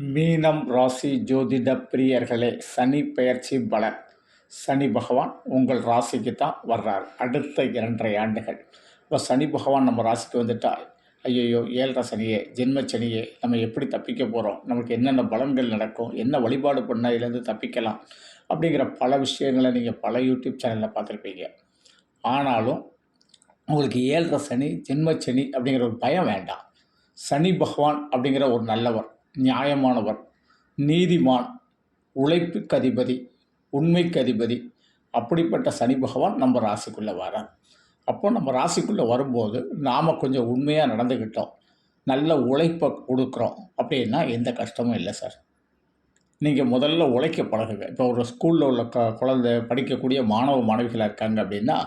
மீனம் ராசி ஜோதிட பிரியர்களே, சனி பெயர்ச்சி பலன். சனி பகவான் உங்கள் ராசிக்கு தான் வர்றார் அடுத்த 2.5 ஆண்டுகள். இப்போ சனி பகவான் நம்ம ராசிக்கு வந்துட்டா, ஐயையோ 7.5 சனியே, ஜென்ம சனியே, நம்ம எப்படி தப்பிக்க போகிறோம், நமக்கு என்னென்ன பலன்கள் நடக்கும், என்ன வழிபாடு பண்ணால் இதுலேருந்து தப்பிக்கலாம் அப்படிங்கிற பல விஷயங்களை நீங்கள் பல யூடியூப் சேனலில் பார்த்துருப்பீங்க. ஆனாலும் உங்களுக்கு 7.5 சனி, ஜென்ம சனி அப்படிங்கிற ஒரு பயம் வேண்டாம். சனி பகவான் அப்படிங்கிற ஒரு நல்லவர், நியாயமானவர், நீதிமான், உழைப்புக்கு அதிபதி, உண்மைக்கு அதிபதி. அப்படிப்பட்ட சனி பகவான் நம்ம ராசிக்குள்ளே வரார். அப்போ நம்ம ராசிக்குள்ளே வரும்போது நாம் கொஞ்சம் உண்மையாக நடந்துக்கிட்டோம், நல்ல உழைப்பை கொடுக்குறோம் அப்படின்னா எந்த கஷ்டமும் இல்லை சார். நீங்கள் முதல்ல உழைக்க பழகுங்க. இப்போ ஒரு ஸ்கூலில் உள்ள குழந்தை படிக்கக்கூடிய மாணவ மாணவிகளாக இருக்காங்க அப்படின்னா,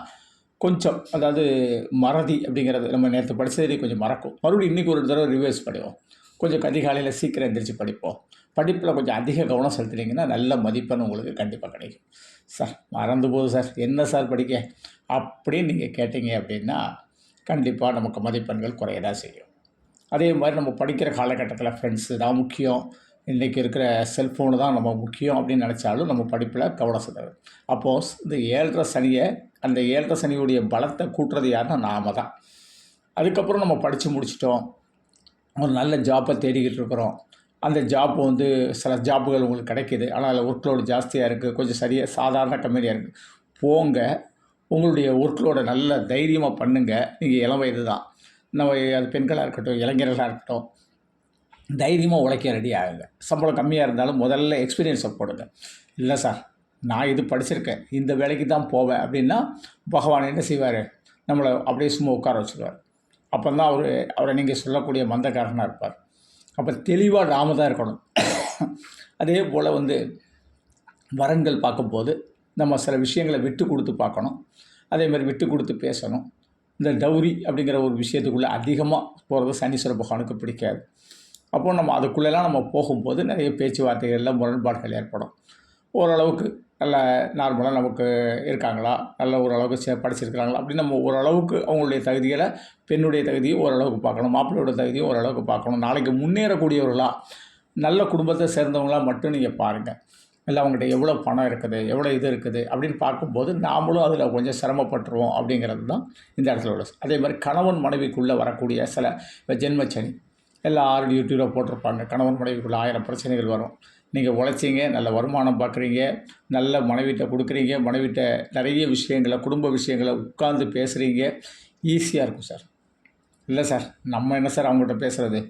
கொஞ்சம் அதாவது மறதி அப்படிங்கிறது, நம்ம நேற்று படித்ததை கொஞ்சம் மறக்கும், மறுபடியும் இன்றைக்கி ஒரு தடவை ரிவைஸ் பண்ணுவோம். கொஞ்சம் அதிகாலையில் சீக்கிரம் எந்திரிச்சு படிப்போம். படிப்பில் கொஞ்சம் அதிக கவனம் செலுத்துனீங்கன்னா நல்ல மதிப்பெண் உங்களுக்கு கண்டிப்பாக கிடைக்கும். சார் மறந்து போகுது சார், என்ன சார் படிக்க அப்படின்னு நீங்கள் கேட்டீங்க அப்படின்னா கண்டிப்பாக நமக்கு மதிப்பெண்கள் குறைய தான் செய்யும். அதே மாதிரி நம்ம படிக்கிற காலகட்டத்தில் ஃப்ரெண்ட்ஸு தான் முக்கியம், இன்றைக்கி இருக்கிற செல்ஃபோனு தான் நம்ம முக்கியம் அப்படின்னு நினச்சாலும் நம்ம படிப்பில் கவனம் செலுத்தணும். அப்போது இந்த 7.5 சனியை, அந்த 7.5 சனியுடைய பலத்தை கூட்டுறது யாருன்னா நாம தான். அதுக்கப்புறம் நம்ம படித்து முடிச்சிட்டோம், ஒரு நல்ல ஜாப்பை தேடிக்கிட்டு இருக்கிறோம். அந்த ஜாப் வந்து சில ஜாப்புகள் உங்களுக்கு கிடைக்கிது, ஆனால் அதில் ஒர்க் லோடு ஜாஸ்தியாக இருக்குது, கொஞ்சம் சரியாக சாதாரண கம்பெனியாக இருக்குது. போங்க, உங்களுடைய ஒர்க் லோடை நல்ல தைரியமாக பண்ணுங்கள். நீங்கள் இளம் வயது தான், நம்ம அது பெண்களாக இருக்கட்டும், இளைஞர்களாக இருக்கட்டும், தைரியமாக உழைக்க ரெடி ஆகுங்க. சம்பளம் கம்மியாக இருந்தாலும் முதல்ல எக்ஸ்பீரியன்ஸை போடுங்க. இல்லை சார் நான் இது படிச்சிருக்கேன், இந்த வேலைக்கு தான் போவேன் அப்படின்னா பகவான் என்ன செய்வார், நம்மளை அப்படியே சும்மா உட்கார வச்சுருவார். அப்போ தான் அவரை நீங்கள் சொல்லக்கூடிய மந்தக்காரனாக இருப்பார். அப்போ தெளிவாக நாம தான் இருக்கணும். அதே போல் வரன்கள் பார்க்கும்போது நம்ம சில விஷயங்களை விட்டு கொடுத்து பார்க்கணும். அதேமாதிரி விட்டு கொடுத்து பேசணும். இந்த டவுரி அப்படிங்கிற ஒரு விஷயத்துக்குள்ளே அதிகமாக போகிறது சனீஸ்வர பகவானுக்கு பிடிக்காது. அப்போது நம்ம அதுக்குள்ளெல்லாம் நம்ம போகும்போது நிறைய பேச்சுவார்த்தைகளில் முரண்பாடுகள் ஏற்படும். ஓரளவுக்கு நல்ல நார்மலாக நமக்கு இருக்காங்களா, நல்ல ஓரளவுக்கு படிச்சிருக்கிறாங்களா அப்படின்னு நம்ம ஓரளவுக்கு அவங்களுடைய தகுதிகளை, பெண்ணுடைய தகுதியும் ஓரளவுக்கு பார்க்கணும், மாப்பிள்ளையோட தகுதியும் ஓரளவுக்கு பார்க்கணும். நாளைக்கு முன்னேறக்கூடியவர்களாக நல்ல குடும்பத்தை சேர்ந்தவங்களாக மட்டும் நீங்கள் பாருங்கள். இல்லை அவங்ககிட்ட எவ்வளோ பணம் இருக்குது, எவ்வளோ இது இருக்குது அப்படின்னு பார்க்கும்போது நாமளும் அதில் கொஞ்சம் சிரமப்பட்டுருவோம் அப்படிங்கிறது தான் இந்த இடத்துல உள்ள. அதே மாதிரி கணவன் மனைவிக்குள்ளே வரக்கூடிய சில இப்போ ஜென்மச்சனி எல்லாரும் யூடியூப்பில் போட்டிருப்பாங்க, கணவன் மனைவிக்குள்ளே 1000 பிரச்சனைகள் வரும். நீங்கள் உழைச்சிங்க, நல்ல வருமானம் பார்க்குறீங்க, நல்ல மனைவிட்ட கொடுக்குறீங்க, மனைவிட்ட நிறைய விஷயங்களை, குடும்ப விஷயங்களை உட்கார்ந்து பேசுகிறீங்க, ஈஸியாக இருக்கும் சார். இல்லை சார் நம்ம என்ன சார் அவங்கள்ட்ட பேசுகிறது,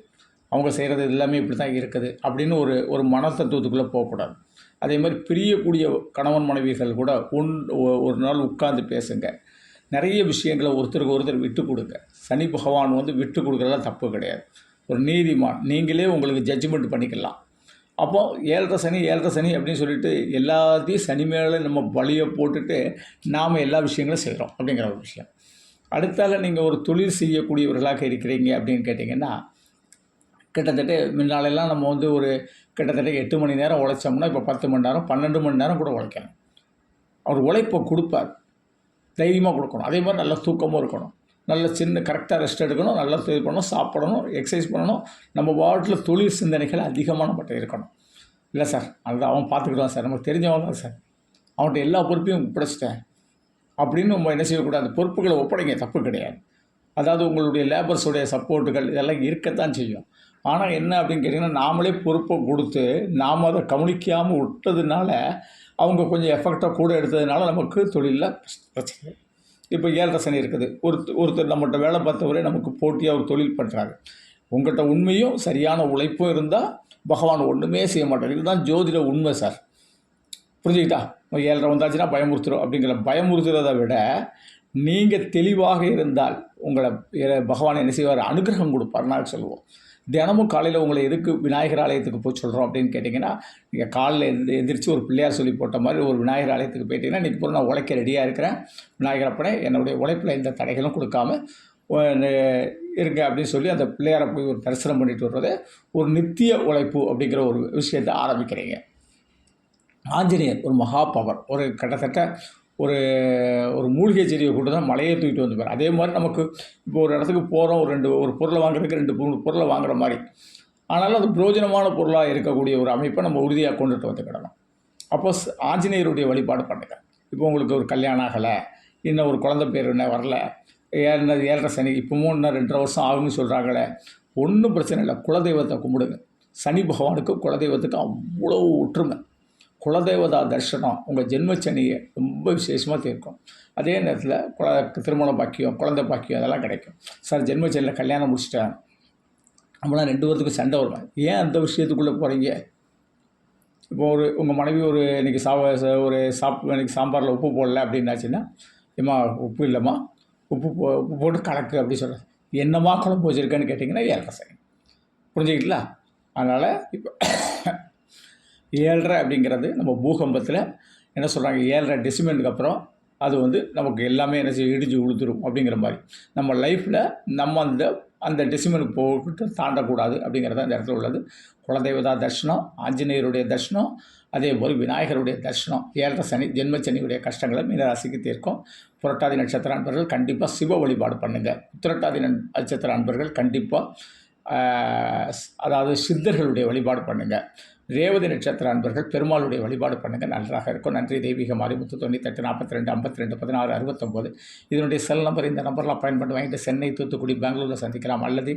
அவங்க செய்கிறது எல்லாமே இப்படி தான் இருக்குது அப்படின்னு ஒரு மனத்தத்துவத்துக்குள்ளே போகக்கூடாது. அதே மாதிரி பிரியக்கூடிய கணவன் மனைவிகள் கூட ஒரு நாள் உட்கார்ந்து பேசுங்க. நிறைய விஷயங்களை ஒருத்தருக்கு ஒருத்தர் விட்டு கொடுங்க. சனி பகவான் விட்டு கொடுக்குறதெல்லாம் தப்பு கிடையாது. ஒரு நீதிமான், நீங்களே உங்களுக்கு ஜட்ஜ்மெண்ட் பண்ணிக்கலாம். அப்போது 7.5 சனி அப்படின்னு சொல்லிட்டு எல்லாத்தையும் சனி மேலே நம்ம பலியை போட்டுட்டு நாம் எல்லா விஷயங்களும் செய்கிறோம் அப்படிங்கிற ஒரு விஷயம். அடுத்தால நீங்கள் ஒரு தொழில் செய்யக்கூடியவர்களாக இருக்கிறீங்க அப்படின்னு கேட்டிங்கன்னா, கிட்டத்தட்ட முன்னாலெல்லாம் நம்ம ஒரு கிட்டத்தட்ட 8 மணி நேரம் உழைச்சோம்னா இப்போ 10 மணி நேரம் 12 மணி நேரம் கூட உழைக்கணும். அவர் உழைப்பை கொடுப்பார், தைரியமாக கொடுக்கணும். அதே மாதிரி நல்ல தூக்கமும் இருக்கணும், நல்ல கரெக்டாக ரெஸ்ட் எடுக்கணும், நல்லா இது பண்ணணும், சாப்பிடணும், எக்ஸசைஸ் பண்ணணும். நம்ம வாட்டில் தொழில் சிந்தனைகள் அதிகமாக நம்மகிட்ட இருக்கணும். இல்லை சார் அதுதான் அவன் பார்த்துக்கிட்டான் சார், நமக்கு தெரிஞ்சவன் தான் சார், அவன்கிட்ட எல்லா பொறுப்பையும் ஒப்படைச்சிட்டேன் அப்படின்னு நம்ம என்ன செய்யக்கூடாது, பொறுப்புகளை ஒப்படைங்க, தப்பு கிடையாது. அதாவது உங்களுடைய லேபர்ஸுடைய சப்போர்ட்டுகள் இதெல்லாம் இருக்கத்தான் செய்யும். ஆனால் என்ன அப்படின்னு கேட்டிங்கன்னா, நாமளே பொறுப்பை கொடுத்து நாம் அதை கவனிக்காமல் விட்டதுனால அவங்க கொஞ்சம் எஃபெக்டாக கூட எடுத்ததுனால நமக்கு தொழிலில் பிரச்சனை. இப்போ 7.5 சனி இருக்குது, ஒருத்தர் நம்மகிட்ட வேலை பார்த்தவரே நமக்கு போட்டியாக ஒரு தொழில் பண்ணுறாரு. உங்கள்கிட்ட உண்மையும் சரியான உழைப்பும் இருந்தால் பகவான் ஒன்றுமே செய்ய மாட்டார். இதுதான் ஜோதிட உண்மை சார், புரிஞ்சுக்கிட்டா? 7.5 வந்தாச்சுன்னா பயமுறுத்துறோம் அப்படிங்கிற பயமுறுத்துறதை விட நீங்கள் தெளிவாக இருந்தால் உங்களை பகவான் என்ன செய்வார், அனுகிரகம் கொடுப்பார்னா சொல்லுவோம். தினமும் காலையில் உங்களை எதுக்கு விநாயகர் ஆலயத்துக்கு போய் சொல்கிறோம் அப்படின்னு கேட்டிங்கன்னா, நீங்கள் காலையில் எந்திரிச்சு ஒரு பிள்ளையார் சொல்லி போட்ட மாதிரி ஒரு விநாயகர் ஆலயத்துக்கு போயிட்டீங்கன்னா, இன்றைக்கி பூரா நான் உழைக்க ரெடியாக இருக்கிறேன், விநாயகர் அப்பனே என்னுடைய உழைப்பில் எந்த தடைகளும் கொடுக்காம இருங்க அப்படின்னு சொல்லி அந்த பிள்ளையாரை போய் ஒரு தரிசனம் பண்ணிட்டு வர்றது ஒரு நித்திய உழைப்பு அப்படிங்கிற ஒரு விஷயத்தை ஆரம்பிக்கிறீங்க. ஆஞ்சநேயர் ஒரு மகா பவர், ஒரு கிட்டத்தட்ட ஒரு மூலிகை செடியை கூட தான் மலையை தூக்கிட்டு வந்துப்பார். அதே மாதிரி நமக்கு இப்போ ஒரு இடத்துக்கு போகிறோம், ஒரு பொருளை வாங்குறதுக்கு 2-3 பொருளை வாங்குற மாதிரி ஆனாலும் அது பிரயோஜனமான பொருளாக இருக்கக்கூடிய ஒரு அமைப்பை நம்ம உறுதியாக கொண்டுட்டு வந்துக்கிடணும். அப்போ ஆஞ்சநேயருடைய வழிபாடு பண்ணுங்க. இப்போ உங்களுக்கு ஒரு கல்யாணம் ஆகலை, இன்னும் ஒரு குழந்தை பேர் இன்னும் வரல, இன்னும் 7.5 சனி இப்பவும் இன்னும் 2.5 வருஷம் ஆகும்னு சொல்கிறாங்களே, ஒன்றும் பிரச்சனை இல்லை. குலதெய்வத்தை கும்பிடுங்க. சனி பகவானுக்கும் குலதெய்வத்துக்கும் அவ்வளோ ஒற்றுமை. குலதெய்வதா தரிசனம் உங்கள் ஜென்மச்சனியை ரொம்ப விசேஷமாக தீர்க்கும். அதே நேரத்தில் திருமண பாக்கியம், குழந்தை பாக்கியம் அதெல்லாம் கிடைக்கும். சார் ஜென்மச்சனியில் கல்யாணம் முடிச்சிட்டேன், நம்மளாம் 2 பேர்த்துக்கும் சண்டை வருமா? ஏன் அந்த விஷயத்துக்குள்ளே போகிறீங்க? இப்போ உங்கள் மனைவி இன்றைக்கி இன்றைக்கி சாம்பாரில் உப்பு போடல அப்படின்னாச்சுன்னா, ஏம்மா உப்பு இல்லைம்மா, உப்பு போட்டு கலக்கு அப்படி சொல்கிறேன். என்னம்மா குழம்பு வச்சுருக்கேன்னு கேட்டிங்கன்னா 7.5 சனி. புரிஞ்சுக்கிட்டீங்களா? அதனால் இப்போ 7.5 அப்படிங்கிறது நம்ம பூகம்பத்தில் என்ன சொல்கிறாங்க, 7.5 டெசிமெண்ட்டுக்கு அப்புறம் அது நமக்கு எல்லாமே என்ன செய்ய இடிஞ்சு உழுத்துரும் அப்படிங்கிற மாதிரி. நம்ம லைஃப்பில் நம்ம அந்த டெசிமெண்ட்டுக்கு போட்டு தாண்டக்கூடாது அப்படிங்கிறது அந்த இடத்துல உள்ளது. குலதெய்வதா தரிசனம், ஆஞ்சநேயருடைய தரிசனம், அதே போல் விநாயகருடைய தரிசனம். 7.5 சனி ஜென்மச்சனியுடைய கஷ்டங்களை மீனராசிக்கு தீர்க்கும். புரட்டாதி நட்சத்திர அன்பர்கள் கண்டிப்பாக சிவ வழிபாடு பண்ணுங்கள். உத்திரட்டாதி நட்சத்திர அன்பர்கள் கண்டிப்பாக அதாவது சித்தர்களுடைய வழிபாடு பண்ணுங்கள். ரேவதி நட்சத்திர அன்பர்கள் பெருமாளுடைய வழிபாடு பண்ணுங்கள், நன்றாக இருக்கும். நன்றி. தெய்வீக மாரிமுத்து 98 42 52 16 69 இதனுடைய செல் நம்பர். இந்த நம்பரில் அப்பாயின்மெண்ட் வாங்கிட்டு சென்னை, தூத்துக்குடி, பெங்களூரில் சந்திக்கலாம். அல்லது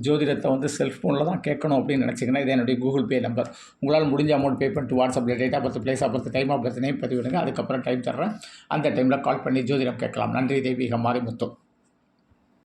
ஜோதிடத்தை செல்ஃபோனில் தான் கேட்கணும் அப்படின்னு நினச்சிங்கன்னா இது என்னுடைய கூகுள் பே நம்பர். உங்களால் முடிஞ்ச அமௌண்ட் பே பண்ணிட்டு வாட்ஸ்அப்பில் date of birth, place of birth, time of birth, name பதிவிடுங்க. அதுக்கப்புறம் டைம் தர்றேன். அந்த டைமில் கால் பண்ணி ஜோதிடம் கேட்கலாம். நன்றி. தெய்வீக மாரிமுத்து.